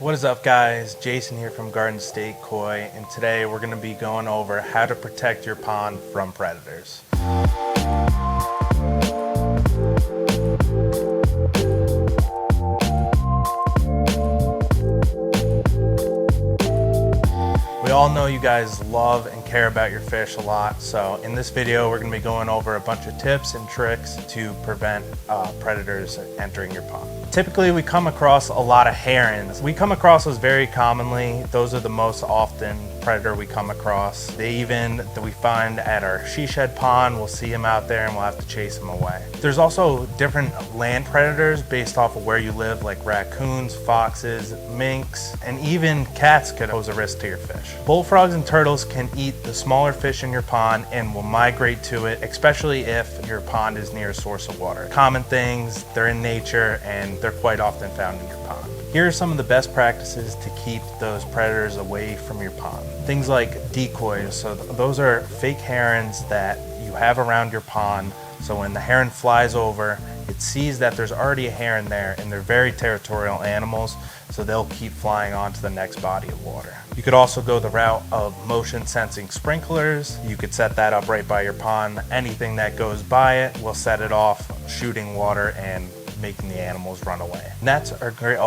What is up, guys? Jason here from Garden State Koi, and today we're going to be going over how to protect your pond from predators. We all know you guys love and care about your fish a lot, so in this video we're going to be going over a bunch of tips and tricks to prevent predators entering your pond. Typically we come across a lot of herons. We come across those very commonly. Those are the most often predator we come across. That we find at our she shed pond. We'll see them out there and we'll have to chase them away. There's also different land predators based off of where you live, like raccoons, foxes, minks, and even cats could pose a risk to your fish. Bullfrogs and turtles can eat the smaller fish in your pond and will migrate to it, especially if your pond is near a source of water. Common things, they're in nature and they're quite often found in your pond. Here are some of the best practices to keep those predators away from your pond. Things like decoys. So those are fake herons that you have around your pond. So when the heron flies over, it sees that there's already a heron there, and they're very territorial animals, so they'll keep flying on to the next body of water. You could also go the route of motion sensing sprinklers. You could set that up right by your pond. Anything that goes by it will set it off, shooting water and making the animals run away. Nets are great.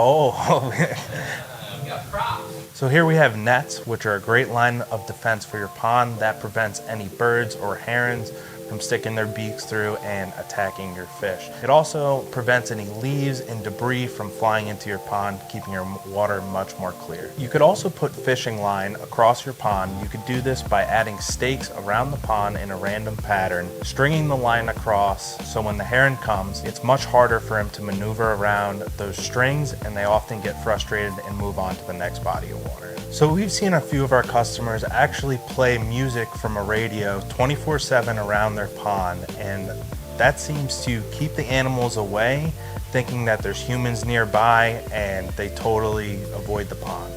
So here we have nets, which are a great line of defense for your pond that prevents any birds or herons from sticking their beaks through and attacking your fish. It also prevents any leaves and debris from flying into your pond, keeping your water much more clear. You could also put fishing line across your pond. You could do this by adding stakes around the pond in a random pattern, stringing the line across, so when the heron comes, it's much harder for him to maneuver around those strings, and they often get frustrated and move on to the next body of water. So we've seen a few of our customers actually play music from a radio 24/7 around their pond, and that seems to keep the animals away, thinking that there's humans nearby, and they totally avoid the pond.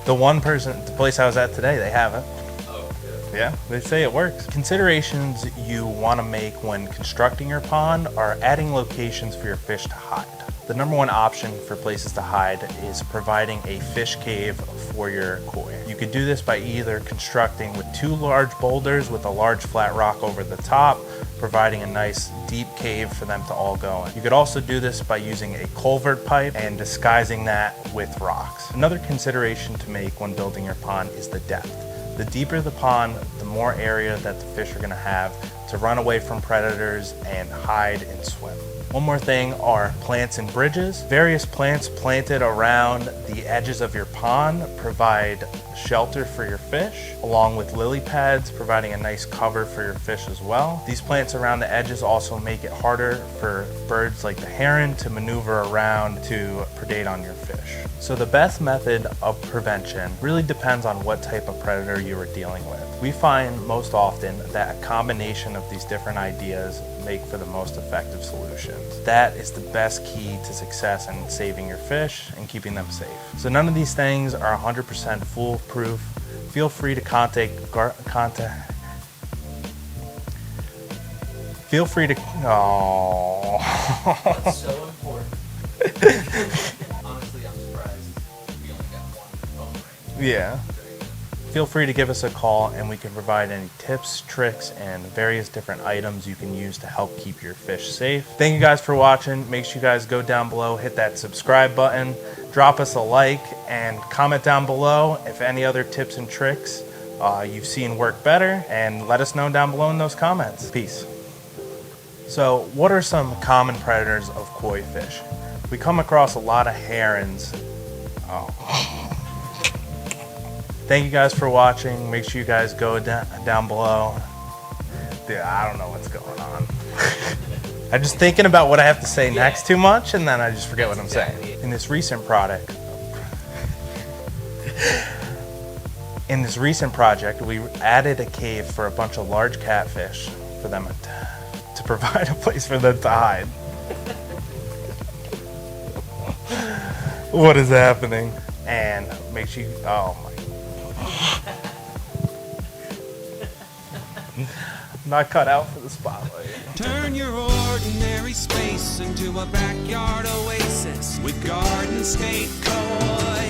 The place I was at today, they have it. Yeah, they say it works. Considerations you want to make when constructing your pond are adding locations for your fish to hide. The number one option for places to hide is providing a fish cave for your koi. You could do this by either constructing with two large boulders with a large flat rock over the top, providing a nice deep cave for them to all go in. You could also do this by using a culvert pipe and disguising that with rocks. Another consideration to make when building your pond is the depth. The deeper the pond, the more area that the fish are going to have to run away from predators and hide and swim. One more thing are plants and bridges. Various plants planted around the edges of your pond provide shelter for your fish, along with lily pads providing a nice cover for your fish as well. These plants around the edges also make it harder for birds like the heron to maneuver around to predate on your fish. So the best method of prevention really depends on what type of predator you are dealing with. We find most often that a combination of these different ideas make for the most effective solutions. That is the best key to success in saving your fish and keeping them safe. So none of these things are 100% foolproof. Feel free to Feel free to. Oh. That's so important. Honestly, I'm surprised we only got one phone ring. Yeah. Feel free to give us a call and we can provide any tips, tricks, and various different items you can use to help keep your fish safe. Thank you guys for watching. Make sure you guys go down below, hit that subscribe button, drop us a like, and comment down below if any other tips and tricks you've seen work better, and let us know down below in those comments. Peace. So what are some common predators of koi fish? We come across a lot of herons. Thank you guys for watching. Make sure you guys go down below. Dude, I don't know what's going on. I'm just thinking about what I have to say next too much, and then I just forget what I'm saying. In this recent project, we added a cave for a bunch of large catfish for them to provide a place for them to hide. What is happening? And make sure you, Not cut out for the spotlight. Turn your ordinary space into a backyard oasis with Garden State Koi.